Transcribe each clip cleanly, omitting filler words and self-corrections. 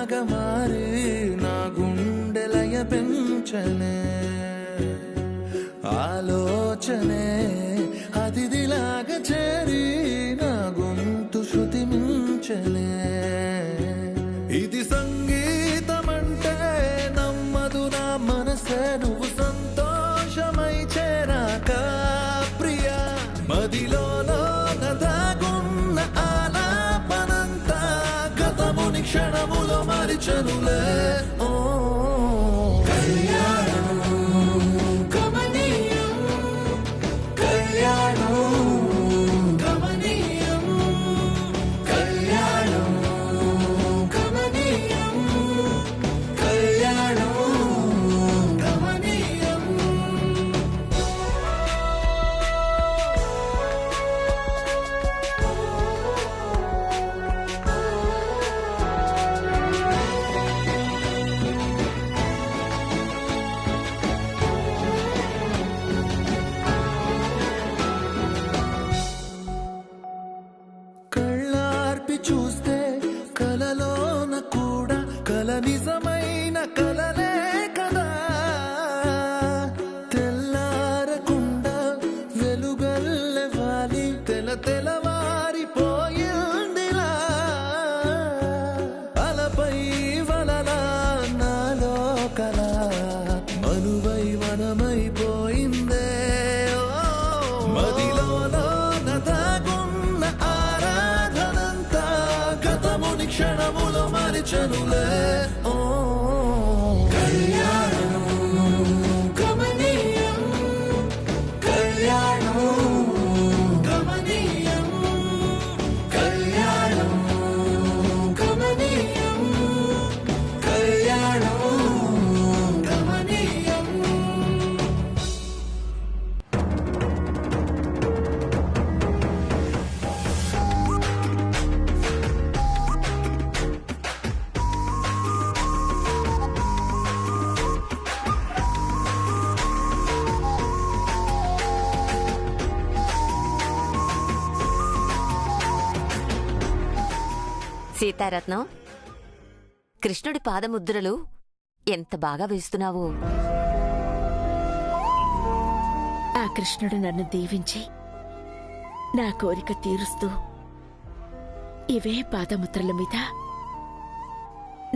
కలలాగా మారి నా గుండెలయ పెంచనే ఆలోచనే అతిథిలాగా చేరి నా గొంతు శృతి మించనే ఇది సంగీతమంటే నమ్మదు నా మనసే నువ్వు సంతోషమై చేరాక ప్రియా మదిలో దాగున్న ఆలాపనంతా గతముని క్షణములో మరిచనులే ఓ చూస్తే కలలోన కూడా కల నిజమైన కలలే కదా తెల్లారకుండా వెలుగల్లె వాలి తెలవారిపోయిందిలా అలపై వలలా నాలో కల మనువై మనమైపోయిందే మదిలో క్షణములో మరిచనులే ఓ కళ్యాణం గమనీయం కళ్యాణం గమనీయం కళ్యాణం గమనీయం కళ్యాణం గమనీయం సీతారత్నం, కృష్ణుడి పాదముద్రలు ఎంత బాగా వేస్తున్నావు. ఆ కృష్ణుడు నన్ను దీవించి నా కోరిక తీరుస్తూ ఇవే పాదముద్రల మీద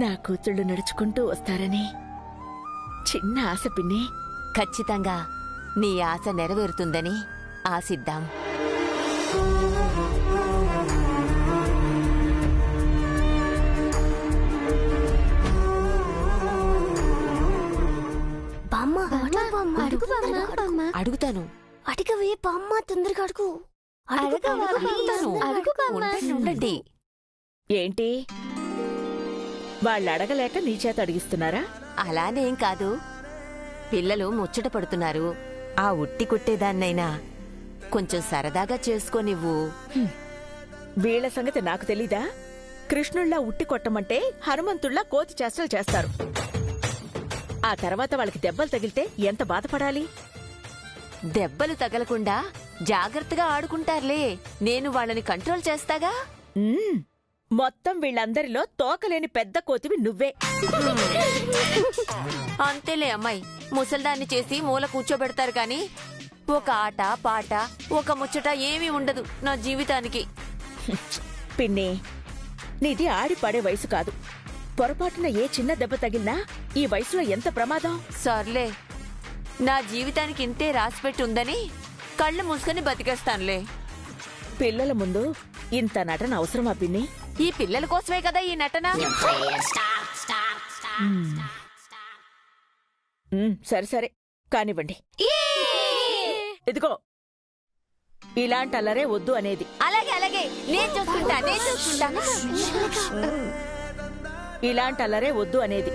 నా కూతుళ్ళు నడుచుకుంటూ వస్తారని చిన్న ఆశ పిన్ని. ఖచ్చితంగా నీ ఆశ నెరవేరుతుందని ఆశిద్దాం. అడుగుతాను. అడిగవే బామ్మ, తొందరగా అడుగు. ఉండండి. ఏంటి వాళ్ళు అడగలేక నీ చేత అడిగిస్తున్నారా? అలానేం కాదు, పిల్లలు ముచ్చట పడుతున్నారు. ఆ ఉట్టి కుట్టేదాన్నైనా కొంచెం సరదాగా చేసుకోనివ్వు. వీళ్ల సంగతి నాకు తెలీదా? కృష్ణుళ్లా ఉట్టి కొట్టమంటే హనుమంతుళ్లా కోతి చేష్టలు చేస్తారు. ఆ తర్వాత వాళ్ళకి దెబ్బలు తగిలితే ఎంత బాధపడాలి? దెబ్బలు తగలకుండా జాగ్రత్తగా ఆడుకుంటారులే. నేను వాళ్ళని కంట్రోల్ చేస్తాగా. మొత్తం వీళ్ళందరిలో తోకలేని పెద్ద కోతివి నువ్వే. అంతేలే అమ్మాయి, ముసల్దాన్ని చేసి మూల కూర్చోబెడతారు కాని ఒక ఆట పాట ఒక ముచ్చట ఏమీ ఉండదు నా జీవితానికి. పిన్ని, నీది ఆడి పడే వయసు కాదు. పొరపాటున ఏ చిన్న దెబ్బ తగిలినా ఈ వయసులో ఎంత ప్రమాదం. సర్లే, నా జీవితానికి ఇంతే రాసిపెట్టి ఉందని కళ్ళు మూసుకొని బతికేస్తానులే. పిల్లల ముందు ఇంత నటన అవసరమా పిన్ని? ఈ పిల్లల కోసమే కదా ఈ నటన. సరే సరే కానివ్వండి. ఇదిగో, ఇలాంటి అల్లరే వద్దు అనేది. అలాగే అలాగే, నేను చూసుకుంటా. ఇలాంటి అల్లరే వద్దు అనేది.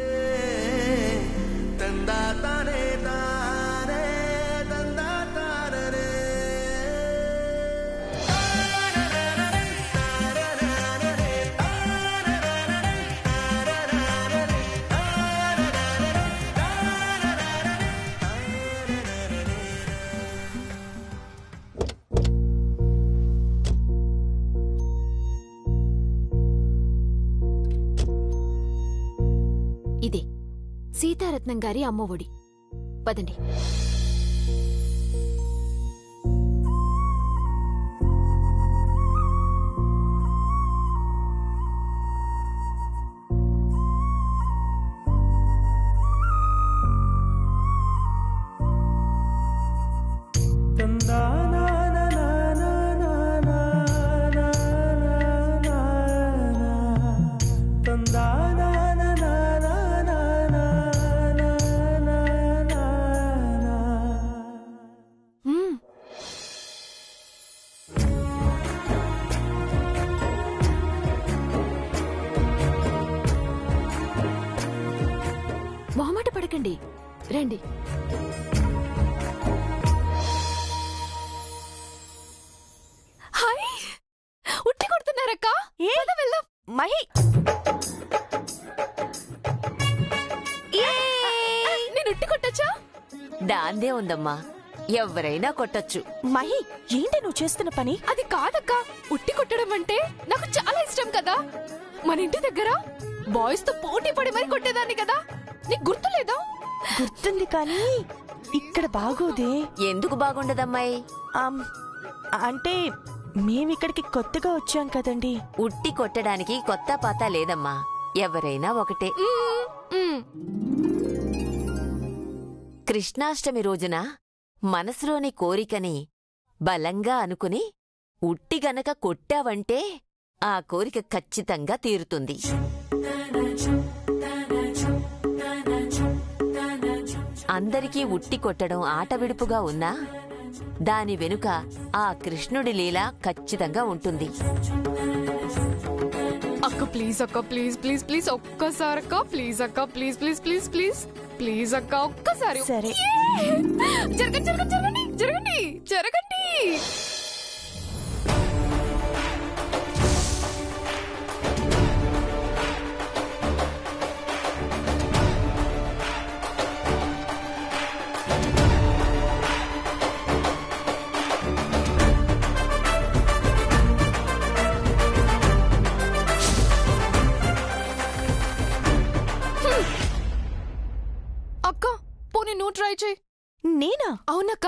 ఇదే సీతారత్నం గారి అమ్మ ఒడి. పదండి. మొహమాట పడకండి, రండి. హాయ్, ఉట్టి కొడుతున్నారక్క. వెళ్దాం. మహి, నేను ఉట్టి కొట్టచ్చా? దాందే ఉందమ్మా, ఎవరైనా కొట్టొచ్చు. మహి, ఏంటి నువ్వు చేస్తున్న పని? అది కాదక్క, ఉట్టి కొట్టడం అంటే నాకు చాలా ఇష్టం కదా. మన ఇంటి దగ్గర బాయ్స్ తో పోటీ పడి మరి కొట్టేదాన్ని కదా, నీకు గుర్తులేదా? గుర్తుంది కానీ ఇక్కడ బాగోదే. ఎందుకు బాగుండదమ్మాయి? అంటే మేమిక్కడికి కొత్తగా వచ్చాం కదండి. ఉట్టి కొట్టడానికి కొత్త పాత లేదమ్మా, ఎవరైనా ఒకటే. కృష్ణాష్టమి రోజున మనసులోని కోరికని బలంగా అనుకుని ఉట్టి గనక కొట్టావంటే ఆ కోరిక ఖచ్చితంగా తీరుతుంది. అందరికీ ఉట్టి కొట్టడం ఆట విడుపుగా ఉన్నా దాని వెనుక ఆ కృష్ణుడి లీల ఖచ్చితంగా ఉంటుంది. అక్క ప్లీజ్, అక్క ప్లీజ్ ప్లీజ్ ప్లీజ్, ఒక్కసారి అక్క ప్లీజ్, అక్క please please please please please అక్క ఒక్కసారి. సరే. జరగండి జరగండి జరగండి జరగండి జరగండి. అక్క పోనీ నువ్వు ట్రై చేయి. నేనా? అవునక్క,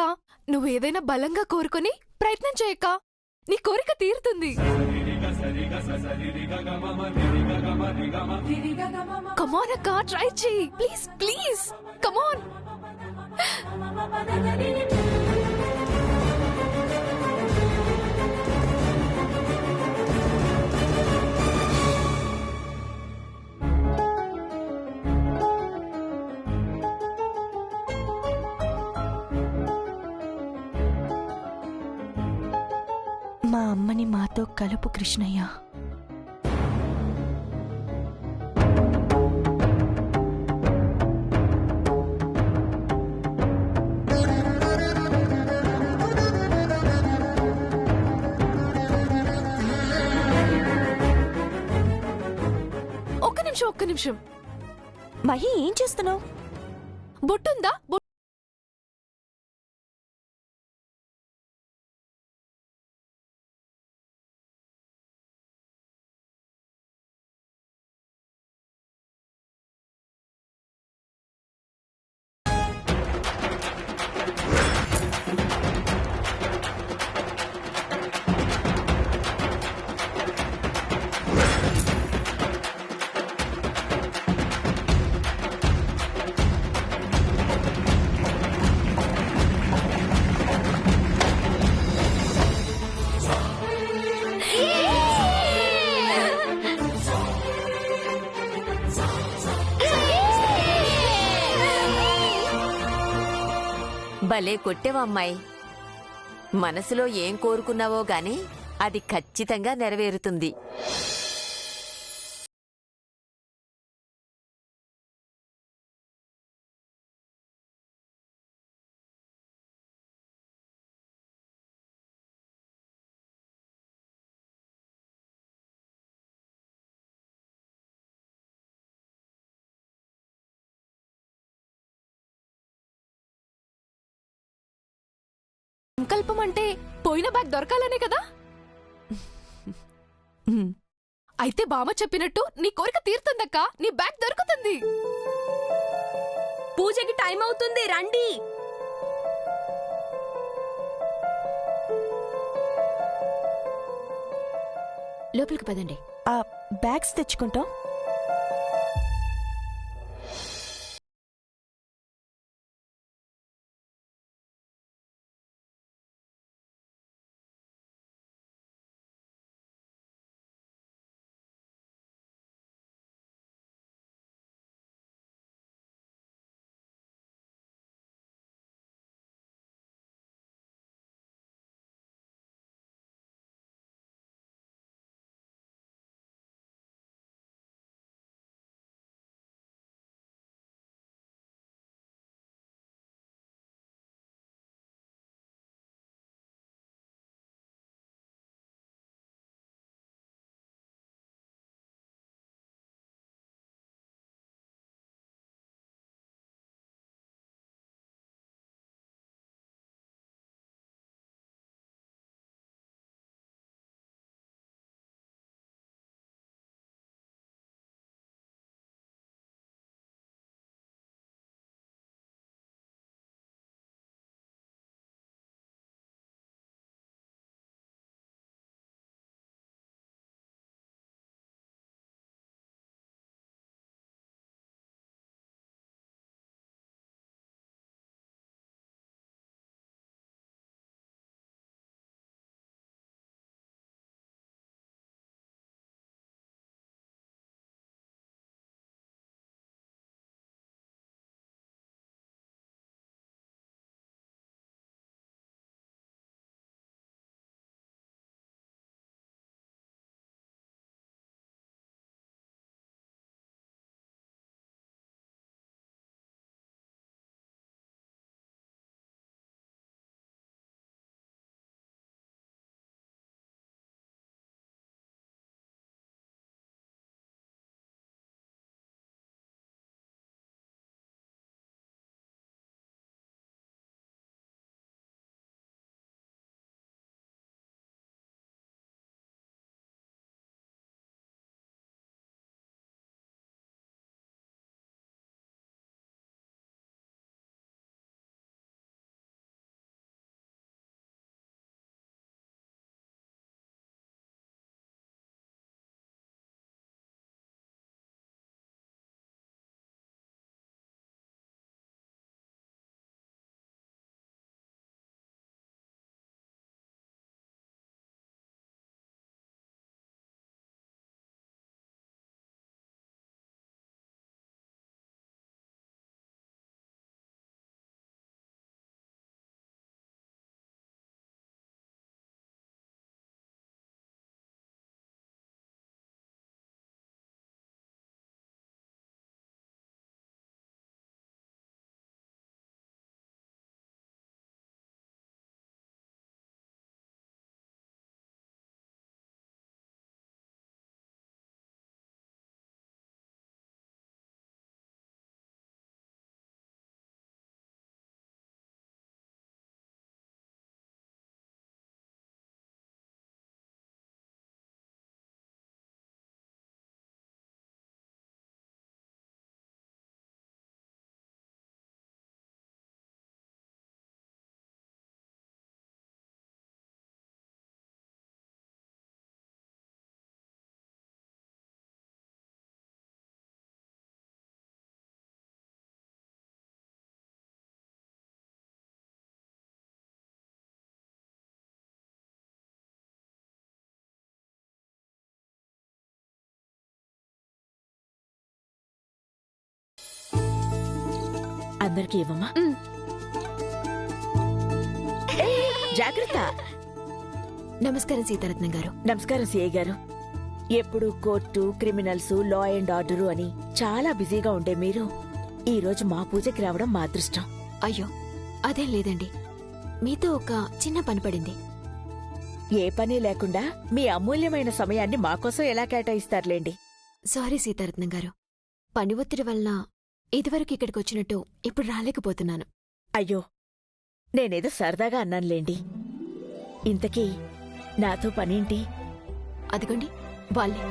నువ్వు ఏదైనా బలంగా కోరుకొని ప్రయత్నం చేయక్క, నీ కోరిక తీరుతుంది. కమాన్ అక్క, ట్రై చేయి ప్లీజ్ ప్లీజ్, కమాన్. మా అమ్మని మాతో కలుపు కృష్ణయ్య. ఒక్క నిమిషం. మహి, ఏం చేస్తున్నావు? బొట్టుందా? భలే కొట్టేవమ్మాయి. మనసులో ఏం కోరుకున్నావో గాని అది ఖచ్చితంగా నెరవేరుతుంది. సంకల్పం అంటే పోయిన బ్యాగ్ దొరకాలనే కదా. అయితే బామ్మ చెప్పినట్టు నీ కోరిక తీరుతుందక్క, నీ బ్యాగ్ దొరుకుతుంది. పూజకి టైం అవుతుంది, రండి. లోపలికి పదండి. ఆ బ్యాగ్స్ తెచ్చుకుంటాం. అందరికీ ఇవ్వమ్మా. జాగ్రత్త. నమస్కారం సీతారత్నం గారు. నమస్కారం సిఐ గారు. ఎప్పుడు court, criminals, law and order అని చాలా బిజీగా ఉండే మీరు ఈ రోజు మా పూజకి రావడం మా అదృష్టం. అయ్యో అదేం లేదండి, మీతో ఒక చిన్న పని పడింది. ఏ పని లేకుండా మీ అమూల్యమైన సమయాన్ని మాకోసం ఎలా కేటాయిస్తారులేండి. సారీ సీతారత్నం గారు, పని ఒత్తిడి వల్ల ఇదివరకు ఇక్కడికి వచ్చినట్టు ఇప్పుడు రాలేకపోతున్నాను. అయ్యో, నేనేదో సరదాగా అన్నానులేండి. ఇంతకీ నాతో పనేంటి? అదిగోండి వాళ్ళే.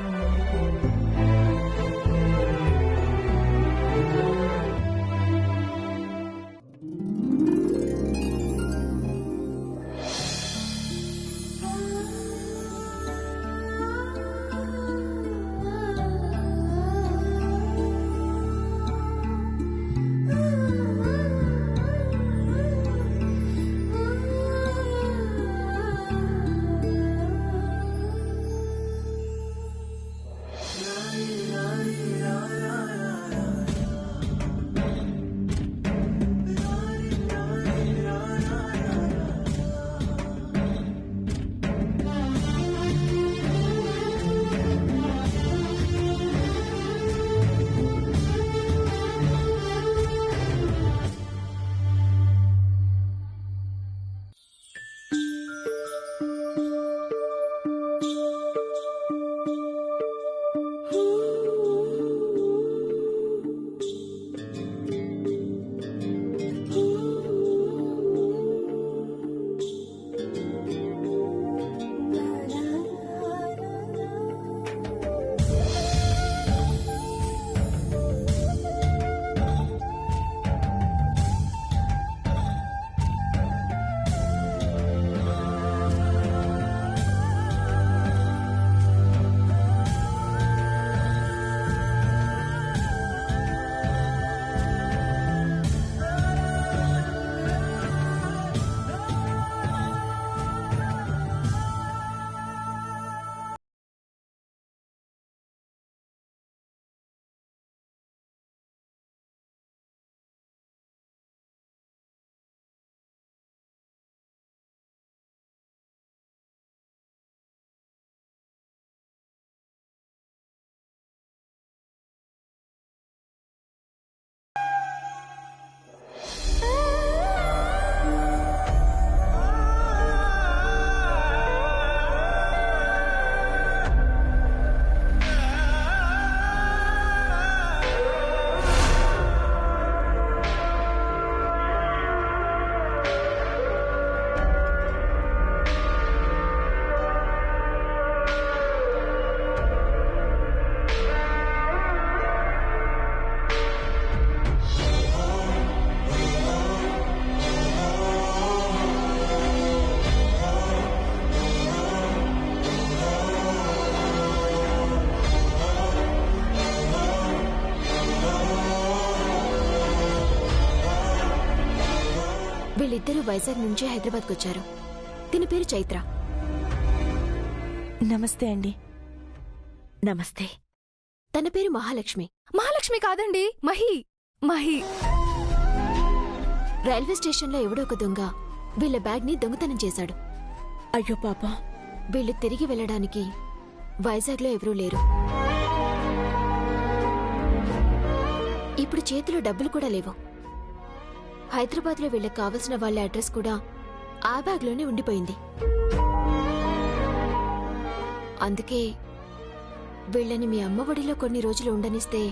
వీళ్ళిద్దరూ వైజాగ్ నుంచి హైదరాబాద్కి వచ్చారు. దీని పేరు చైత్ర. నమస్తే అండి. నమస్తే. తన పేరు మహాలక్ష్మి. మహాలక్ష్మి కాదండి, మహి. మహి. రైల్వే స్టేషన్లో ఎవడో ఒక దొంగ వీళ్ళ బ్యాగ్ని దొంగతనం చేశాడు. అయ్యో పాపం. వీళ్ళు తిరిగి వెళ్ళడానికి వైజాగ్లో ఎవరూ లేరు. ఇప్పుడు చేతిలో డబ్బులు కూడా లేవు. హైదరాబాద్లో వీళ్ళకి కావలసిన వాళ్ళ అడ్రస్ కూడా ఆ బ్యాగ్లోనే ఉండిపోయింది. అందుకే వీళ్ళని మీ అమ్మఒడిలో కొన్ని రోజులు ఉండనిస్తే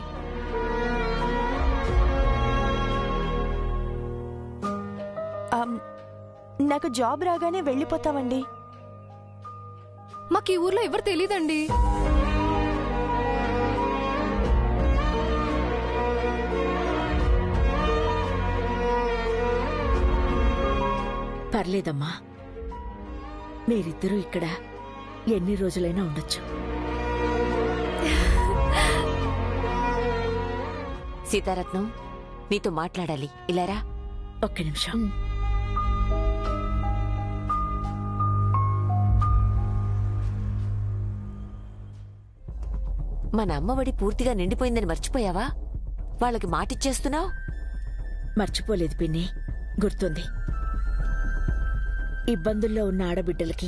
నాకు జాబ్ రాగానే వెళ్ళిపోతామండి. మాకు ఈ ఊర్లో ఎవరు తెలీదండి. పర్లేదమ్మా, మీరిద్దరూ ఇక్కడ ఎన్ని రోజులైనా ఉండొచ్చు. సీతారత్నం, నీతో మాట్లాడాలి. ఇలారా. ఒక్క నిమిషం. మన అమ్మఒడి పూర్తిగా నిండిపోయిందని మర్చిపోయావా? వాళ్ళకి మాటిచ్చేస్తున్నావు. మర్చిపోలేదు పిన్ని, గుర్తుంది. ఇబ్బందుల్లో ఉన్న ఆడబిడ్డలకి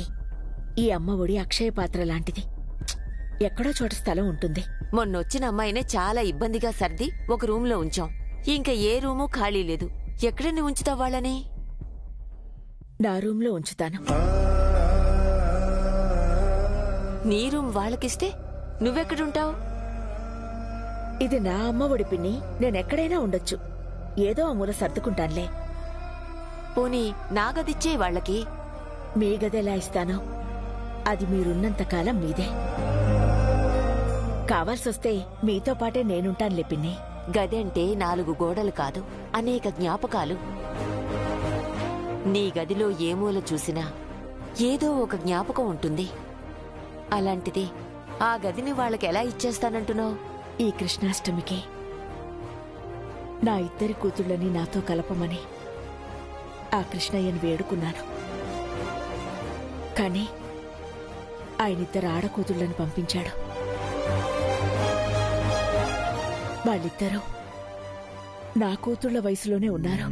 ఈ అమ్మ ఒడి అక్షయ పాత్ర లాంటిది. ఎక్కడో చోట స్థలం ఉంటుంది. మొన్నొచ్చిన అమ్మాయినే చాలా ఇబ్బందిగా సర్ది ఒక రూంలో ఉంచాం. ఇంకా ఏ రూమూ ఖాళీ లేదు. ఎక్కడని ఉంచుతావు వాళ్ళని? నా రూంలో ఉంచుతాను. నీ రూమ్ వాళ్ళకిస్తే నువ్వెక్కడుంటావు? ఇది నా అమ్మ ఒడి పిన్ని, నేనెక్కడైనా ఉండొచ్చు. ఏదో ఆ మూల సర్దుకుంటానులే. పోనీ నా గదిచ్చే వాళ్ళకి. మీ గదెలా ఇస్తాను? అది మీరున్నంతకాలం మీదే. కావాల్సొస్తే మీతో పాటే నేనుంటానులే పిన్ని. గది అంటే 4 గోడలు కాదు, అనేక జ్ఞాపకాలు. నీ గదిలో ఏ మూల చూసినా ఏదో ఒక జ్ఞాపకం ఉంటుంది. అలాంటిది ఆ గదిని వాళ్ళకి ఎలా ఇచ్చేస్తానంటున్నావు? ఈ కృష్ణాష్టమికి నా ఇద్దరి కూతుళ్ళని నాతో కలపమని ఆ కృష్ణయ్యని వేడుకున్నాను. కాని ఆయనిద్దరు ఆడకూతుళ్ళని పంపించాడు. వాళ్ళిద్దరూ నా కూతుళ్ల వయసులోనే ఉన్నారు.